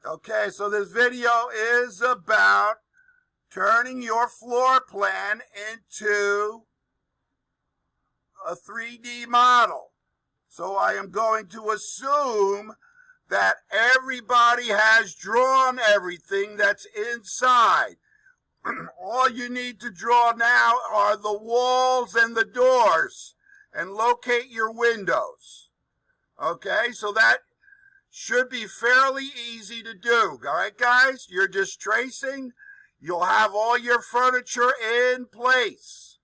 Okay, so this video is about turning your floor plan into a 3D model. So I am going to assume that everybody has drawn everything that's inside. All you need to draw now are the walls and the doors and locate your windows. Okay, so that should be fairly easy to do. All right, guys, you're just tracing. You'll have all your furniture in place.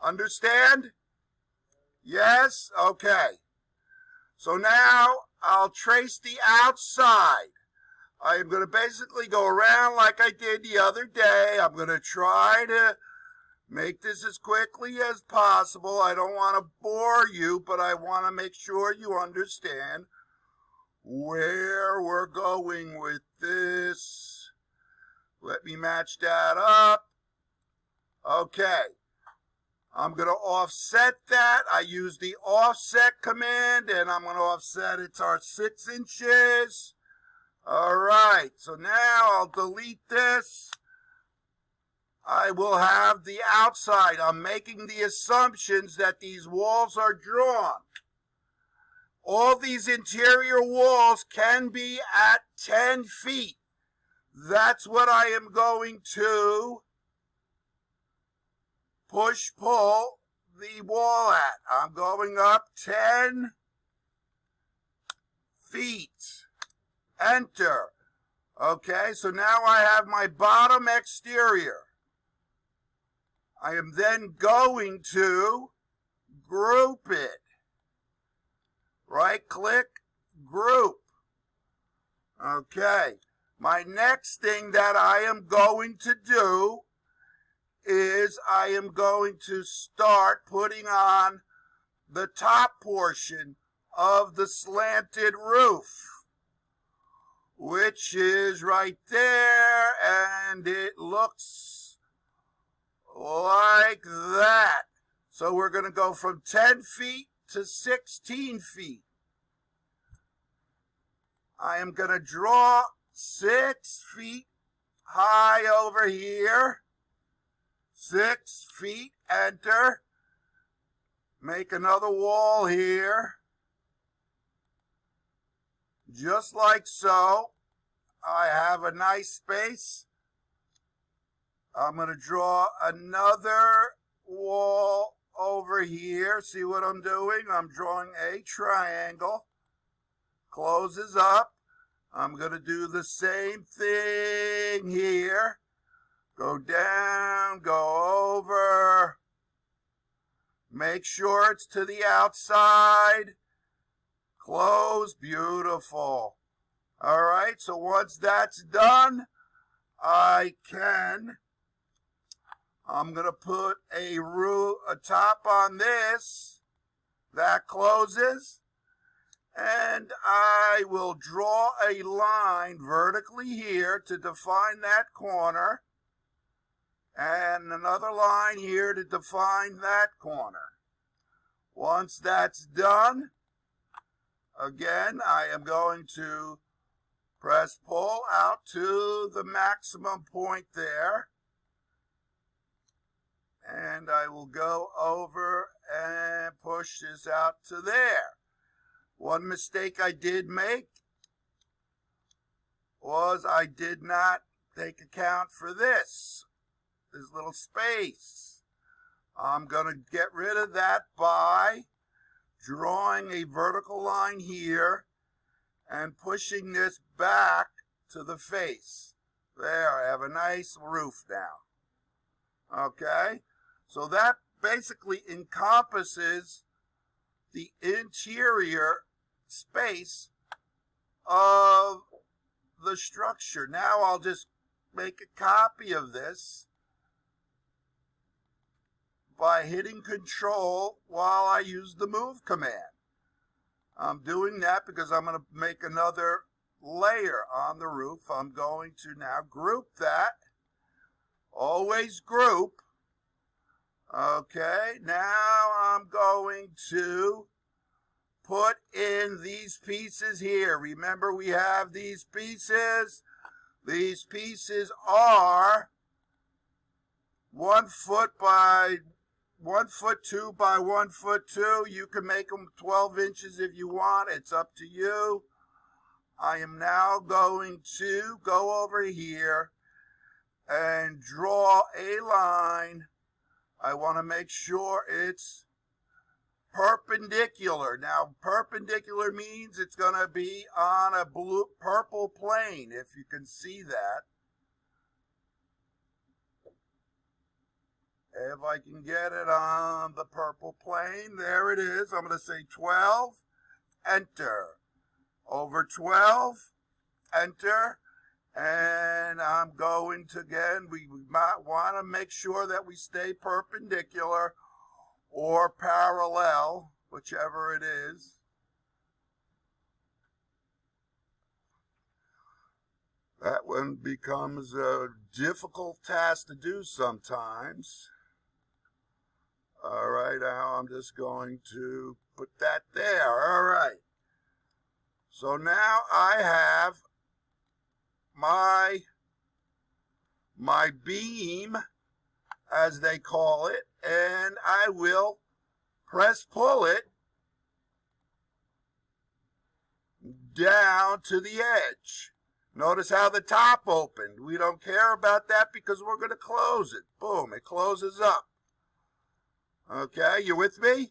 Understand? Yes? Okay. So now I'll trace the outside. I am going to basically go around like I did the other day. I'm going to try to make this as quickly as possible. I don't want to bore you, but I want to make sure you understand where we're going with this. Let me match that up. Okay. I'm going to offset that. I use the offset command, and I'm going to offset it to 6 inches. All right. So now I'll delete this. I will have the outside. I'm making the assumptions that these walls are drawn. All these interior walls can be at 10 feet. That's what I am going to pull the wall at. I'm going up 10 feet. Enter. Okay, so now I have my bottom exterior. I am then going to group it. Right click, group. Okay. My next thing that I am going to do is I am going to start putting on the top portion of the slanted roof, which is right there, and it looks like that. So we're going to go from 10 feet to 16 feet. I am going to draw 6 feet high over here. 6 feet, enter. Make another wall here. Just like so. I have a nice space. I'm going to draw another wall over here. See what I'm doing? I'm drawing a triangle. Closes up. I'm going to do the same thing here. Go down, go over. Make sure it's to the outside. Close, beautiful. All right, so once that's done, I'm going to put a top on this. That closes. And I will draw a line vertically here to define that corner. And another line here to define that corner. Once that's done, again, I am going to press pull out to the maximum point there. And I will go over and push this out to there. One mistake I did make was I did not take account for this little space. I'm going to get rid of that by drawing a vertical line here and pushing this back to the face. There, I have a nice roof now. Okay, so that basically encompasses the interior space of the structure. Now I'll just make a copy of this by hitting Control while I use the move command. I'm doing that because I'm going to make another layer on the roof. I'm going to now group that. Always group. Okay, now I'm going to put in these pieces here. Remember, we have these pieces. These pieces are 1 foot by 1 foot 2 by 1 foot 2. You can make them 12 inches if you want. It's up to you. I am now going to go over here and draw a line. I want to make sure it's perpendicular. Now, perpendicular means it's going to be on a purple plane, if you can see that. If I can get it on the purple plane, there it is. I'm going to say 12, enter. Over 12, enter. And I'm going to, again, we might want to make sure that we stay perpendicular or parallel, whichever it is. That one becomes a difficult task to do sometimes. All right, now I'm just going to put that there. All right. So now I have my beam, as they call it, and I will pull it down to the edge. Notice how the top opened. We don't care about that because we're going to close it. Boom, it closes up. Okay, you with me?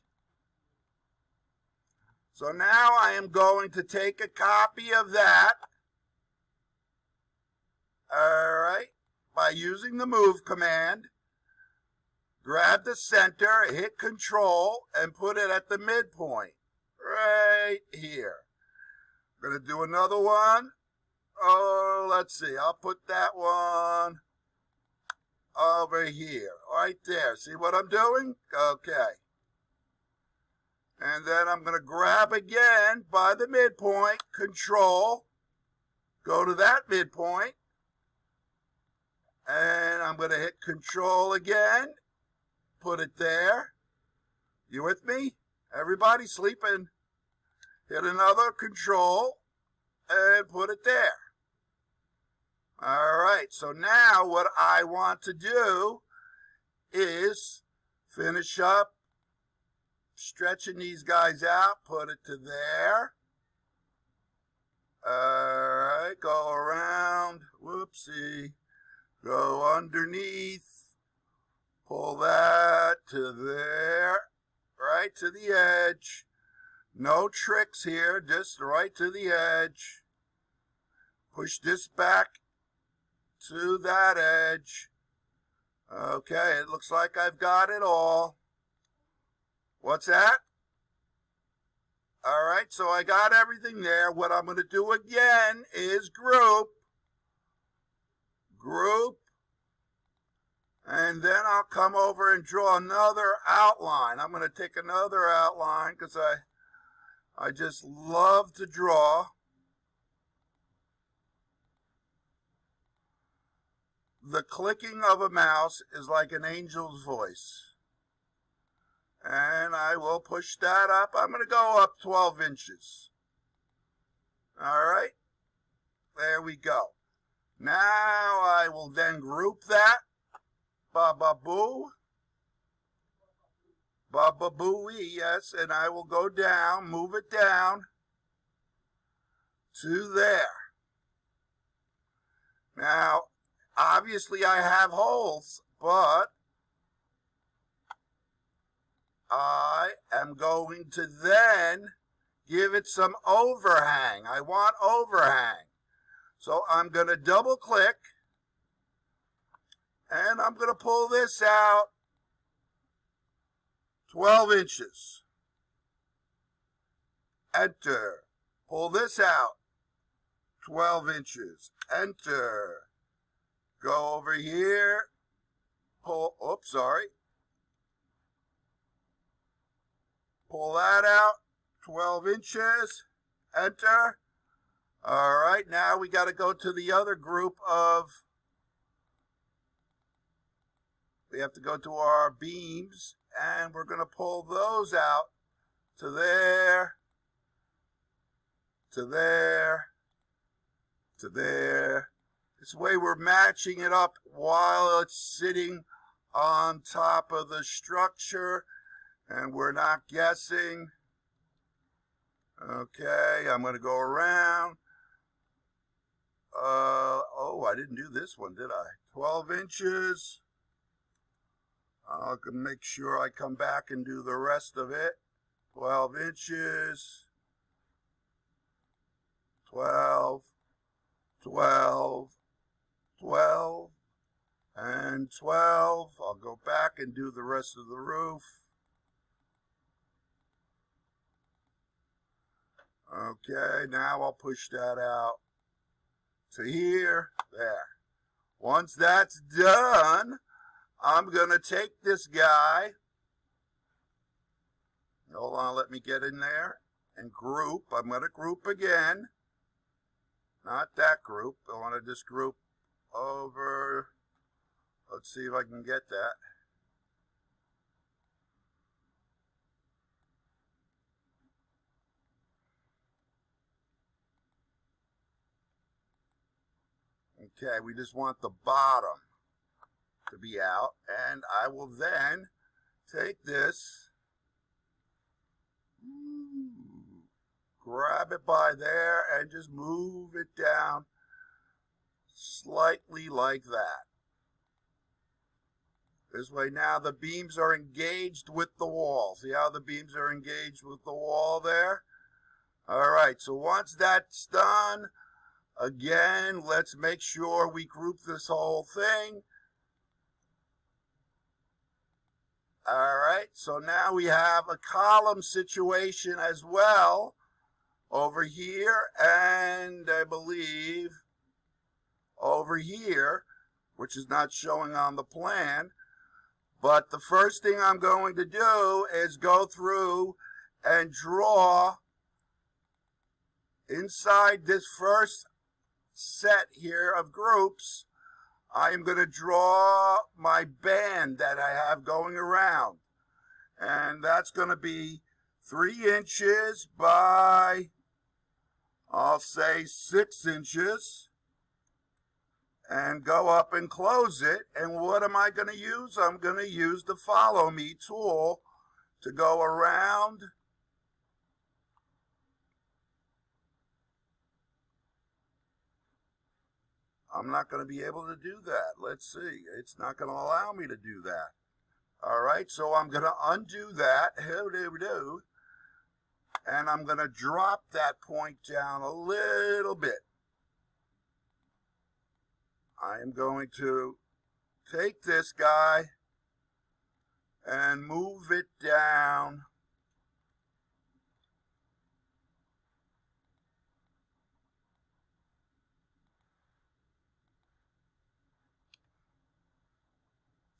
So now I am going to take a copy of that. All right, by using the move command, grab the center, hit control, and put it at the midpoint, right here. I'm going to do another one. Oh, let's see, I'll put that one over here, right there. See what I'm doing? Okay. And then I'm going to grab again by the midpoint, control, go to that midpoint, and I'm going to hit control again, put it there. You with me? Everybody sleeping. Hit another control and put it there. All right, so now what I want to do is finish up stretching these guys out, put it to there. All right, go around, whoopsie, go underneath, pull that to there, right to the edge. No tricks here, just right to the edge. Push this back to that edge. Okay, it looks like I've got it all. What's that? All right, so I got everything there. What I'm going to do again is group, and then I'll come over and draw another outline. I'm going to take another outline because I just love to draw. The clicking of a mouse is like an angel's voice. And I will push that up. I'm going to go up 12 inches. All right. There we go. Now I will then group that. Ba-ba-boo. Ba-ba-boo-wee, yes. And I will go down, move it down to there. Now, obviously I have holes, but I am going to then give it some overhang. I want overhang. So I'm going to double click and I'm going to pull this out 12 inches. Enter. Pull this out 12 inches. Enter. Go over here. Pull, oops, sorry. Pull that out, 12 inches, enter. All right, now we got to go to the other group of, we have to go to our beams, and we're going to pull those out to there, to there, to there. This way we're matching it up while it's sitting on top of the structure and we're not guessing. Okay, I'm going to go around. Oh, I didn't do this one, did I? 12 inches. I'll make sure I come back and do the rest of it. 12 inches. 12, 12, 12, and 12. I'll go back and do the rest of the roof. Okay, now I'll push that out to here, there. Once that's done, I'm going to take this guy. Hold on, let me get in there and group. I'm going to group again. Not that group. I want to just group over. Let's see if I can get that. Okay, we just want the bottom to be out, and I will then take this, grab it by there, and just move it down slightly like that. This way now the beams are engaged with the wall. See how the beams are engaged with the wall there? All right, so once that's done, again, let's make sure we group this whole thing. All right, so now we have a column situation as well over here, and I believe over here, which is not showing on the plan. But the first thing I'm going to do is go through and draw inside this first set here of groups. I am going to draw my band that I have going around. And that's going to be 3 inches by, I'll say, 6 inches. And go up and close it. And what am I going to use? I'm going to use the Follow Me tool to go around. I'm not going to be able to do that. Let's see. It's not going to allow me to do that. All right, so I'm going to undo that. And I'm going to drop that point down a little bit. I am going to take this guy and move it down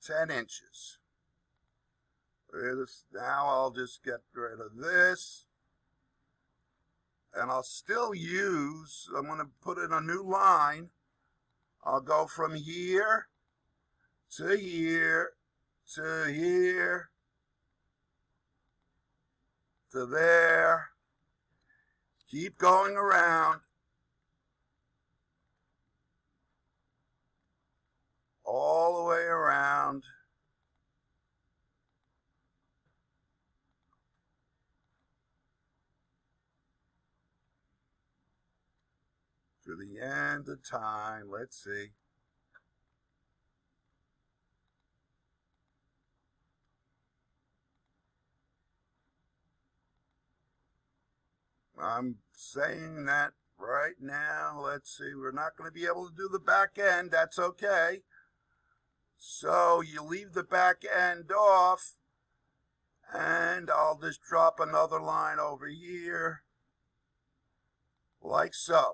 ten inches. Now I'll just get rid of this. And I'll still use, I'm going to put in a new line. I'll go from here to here to here to there. Keep going around. All the way around. To the end of time. Let's see. I'm saying that right now. Let's see. We're not going to be able to do the back end. That's okay. So you leave the back end off. And I'll just drop another line over here. Like so.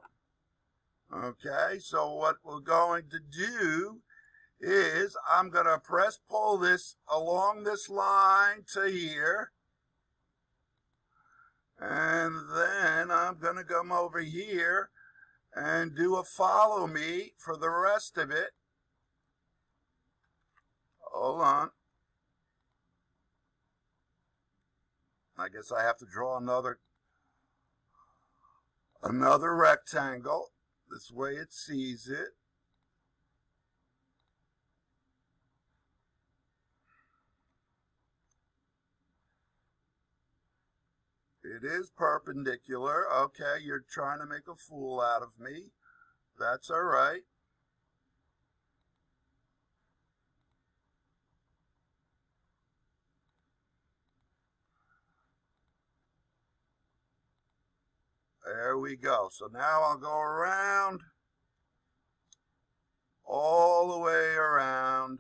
Okay, so what we're going to do is I'm going to press pull this along this line to here. And then I'm going to come over here and do a Follow Me for the rest of it. Hold on. I guess I have to draw another another rectangle, this way it sees it. It is perpendicular. Okay, you're trying to make a fool out of me. That's all right. There we go. So now I'll go around, all the way around.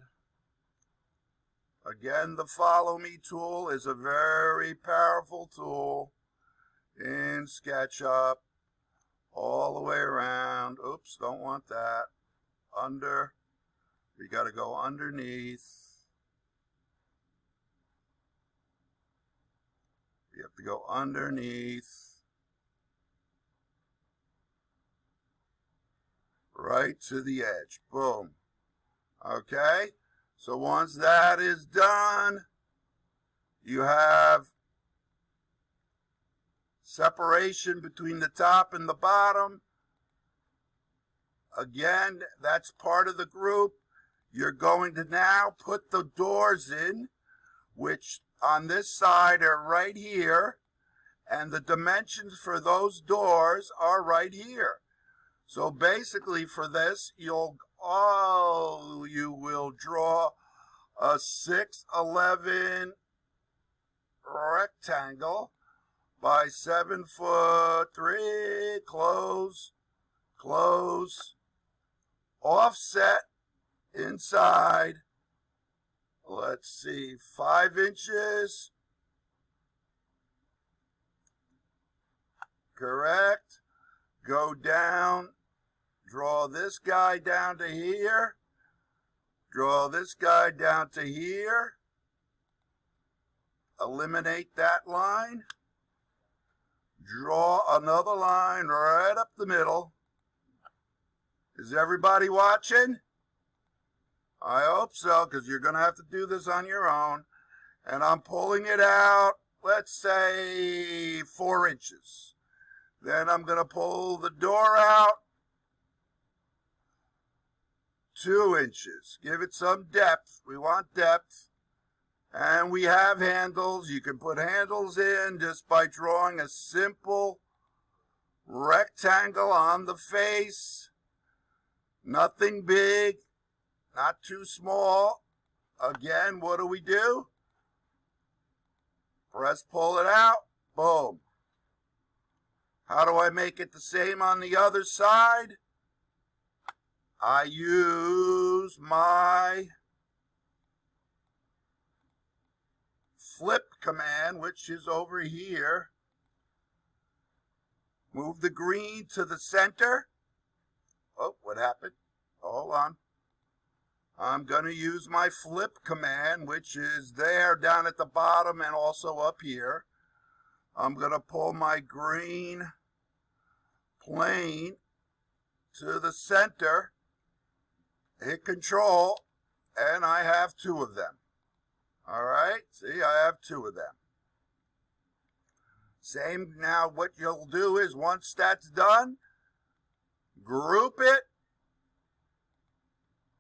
Again, the Follow Me tool is a very powerful tool in SketchUp. All the way around. Oops, don't want that. Under. We got to go underneath. We have to go underneath. Right to the edge. Boom. Okay. So once that is done, you have separation between the top and the bottom. Again, that's part of the group. You're going to now put the doors in, which on this side are right here, and the dimensions for those doors are right here. So basically for this, you will draw a 6'11" rectangle by 7'3", close, offset inside, let's see, 5 inches, correct, go down, draw this guy down to here, draw this guy down to here, eliminate that line, draw another line right up the middle. Is everybody watching? I hope so, because you're going to have to do this on your own. And I'm pulling it out, let's say 4 inches. Then I'm going to pull the door out 2 inches. Give it some depth. We want depth. And we have handles. You can put handles in just by drawing a simple rectangle on the face. Nothing big, not too small. Again, what do? Press, pull it out, boom. How do I make it the same on the other side? I use my flip command, which is over here. Move the green to the center. Oh, what happened? Hold on. I'm going to use my flip command, which is there down at the bottom and also up here. I'm going to pull my green plane to the center, hit Control, and I have 2 of them. All right, see, I have 2 of them. Same, now what you'll do is once that's done, group it,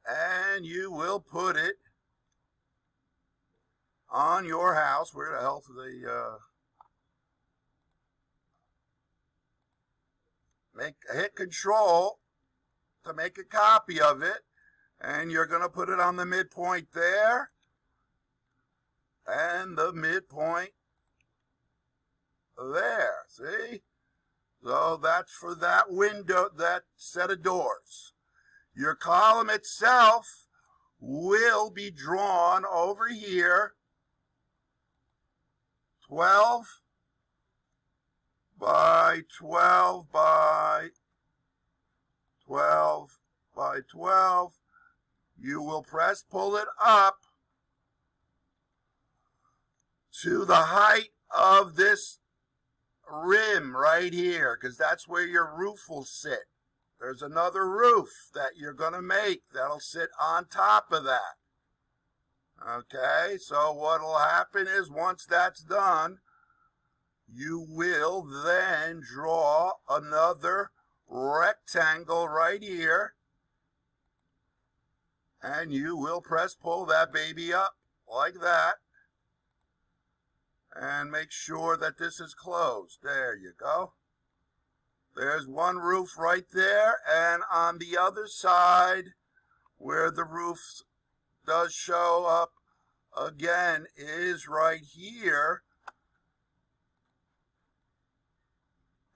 and you will put it on your house. Where the hell's the hit Control to make a copy of it, and you're going to put it on the midpoint there and the midpoint there. See? So that's for that window, that set of doors. Your column itself will be drawn over here, 12 by 12 by 12 by 12. You will press, pull it up to the height of this rim right here, because that's where your roof will sit. There's another roof that you're going to make that'll sit on top of that. Okay, so what will happen is once that's done, you will then draw another rectangle right here, and you will press pull that baby up like that, and make sure that this is closed. There you go. There's one roof right there, and on the other side where the roof does show up again is right here,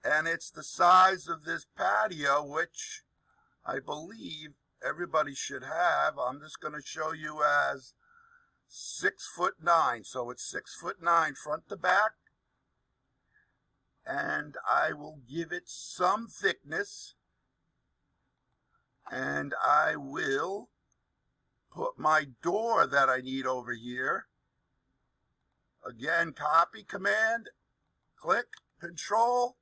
and it's the size of this patio, which I believe everybody should have. I'm just going to show you as 6'9", so it's 6'9" front to back, and I will give it some thickness, and I will put my door that I need over here. Again, copy command, click, control,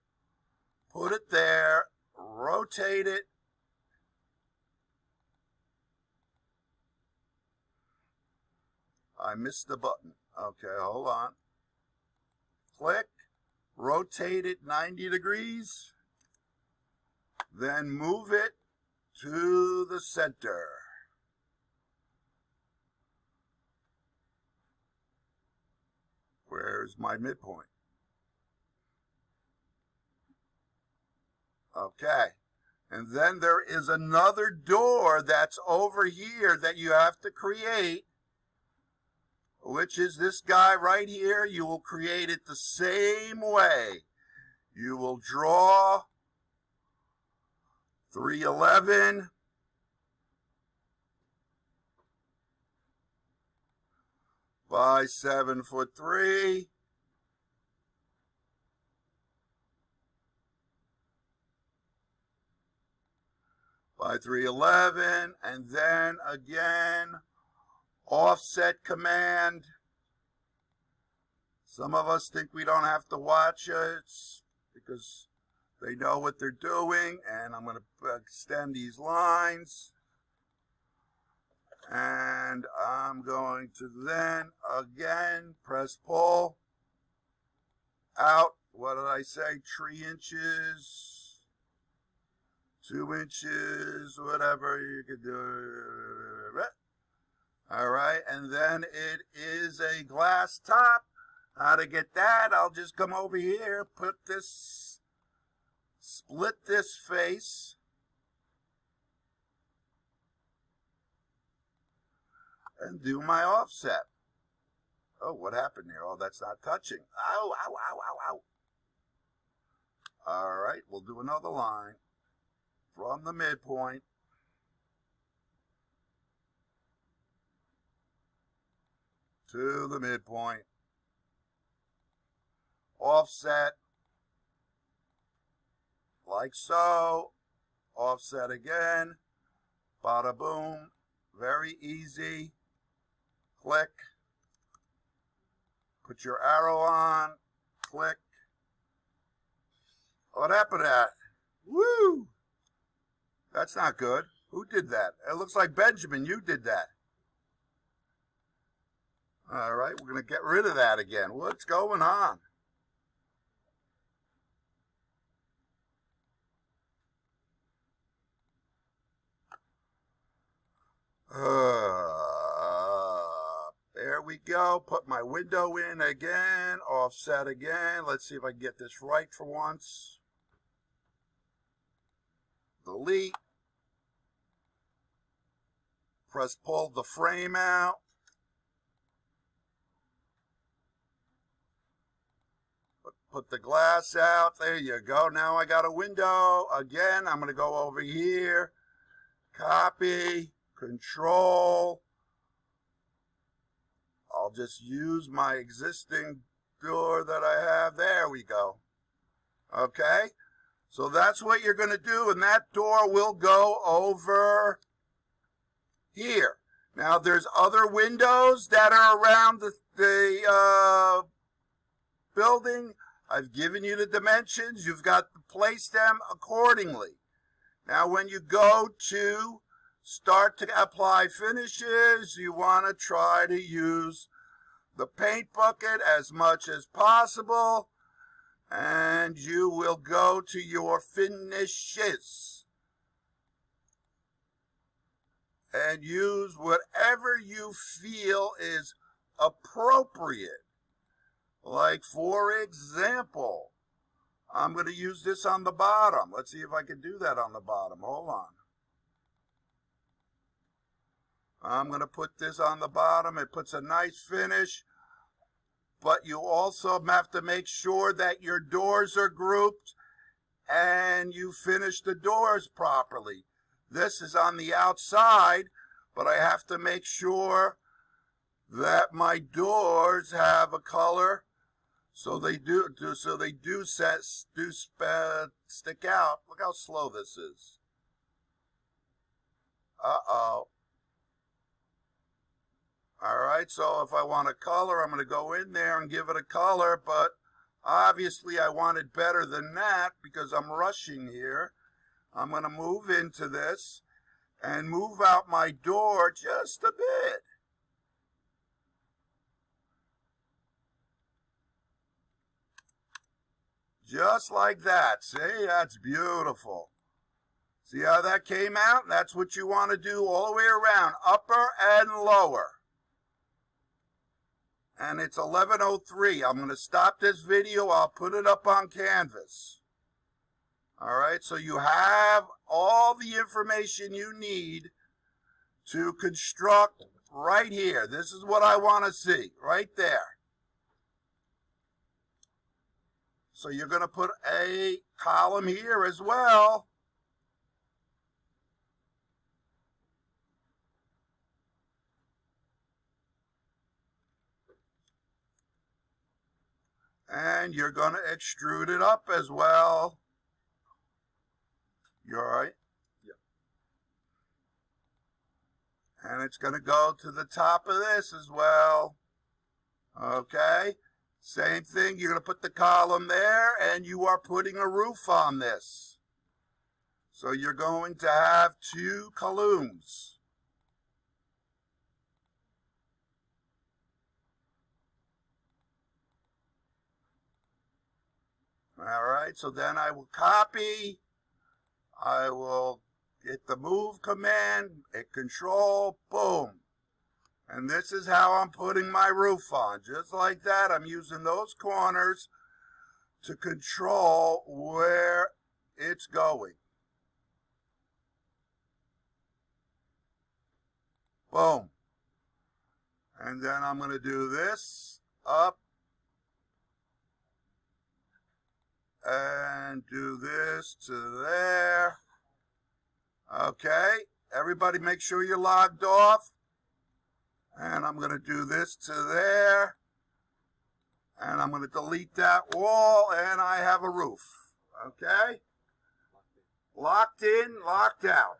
put it there, rotate it, I missed the button. Okay, hold on. Click, rotate it 90 degrees, then move it to the center. Where's my midpoint? Okay, and then there is another door that's over here that you have to create, which is this guy right here. You will create it the same way. You will draw 311 by 7'3" by 311, and then again offset command. Some of us think we don't have to watch it because they know what they're doing, and I'm going to extend these lines, and I'm going to then again press pull out. What did I say? 3 inches, 2 inches, whatever you could do. All right, and then it is a glass top. How to get that? I'll just come over here, put this, split this face, and do my offset. Oh, what happened here? Oh, that's not touching. Ow, ow, ow, ow, ow. All right, we'll do another line from the midpoint to the midpoint. Offset like so. Offset again. Bada boom. Very easy. Click. Put your arrow on. Click. What happened to that? Woo! That's not good. Who did that? It looks like Benjamin. You did that. All right, we're going to get rid of that again. What's going on? There we go. Put my window in again. Offset again. Let's see if I can get this right for once. Delete. Press pull the frame out. Put the glass out. There you go. Now I got a window. Again, I'm going to go over here. Copy. Control. I'll just use my existing door that I have. There we go. Okay. So that's what you're going to do. And that door will go over here. Now there's other windows that are around the building. I've given you the dimensions. You've got to place them accordingly. Now when you go to start to apply finishes, you want to try to use the paint bucket as much as possible. and you will go to your finishes and use whatever you feel is appropriate. Like, for example, I'm going to use this on the bottom. Let's see if I can do that on the bottom. Hold on. I'm going to put this on the bottom. It puts a nice finish. But you also have to make sure that your doors are grouped and you finish the doors properly. This is on the outside, but I have to make sure that my doors have a color so they do stick out. Look how slow this is. Uh-oh. All right, so if I want a color, I'm going to go in there and give it a color, but obviously I want it better than that because I'm rushing here. I'm going to move into this and move out my door just a bit. Just like that. See, that's beautiful. See how that came out? That's what you want to do all the way around, upper and lower. And it's 11:03. I'm going to stop this video. I'll put it up on Canvas. All right, so you have all the information you need to construct right here. This is what I want to see, right there. So you're going to put a column here as well. And you're going to extrude it up as well. You all right? Yep. And it's going to go to the top of this as well. Okay? Same thing. You're going to put the column there, and you are putting a roof on this. So you're going to have two columns. All right, so then I will copy. I will hit the move command, hit control, boom. And this is how I'm putting my roof on. Just like that, I'm using those corners to control where it's going. Boom. And then I'm going to do this up. And do this to there. Okay, everybody make sure you're logged off. And I'm going to do this to there. And I'm going to delete that wall, and I have a roof. Okay? Locked in, locked out.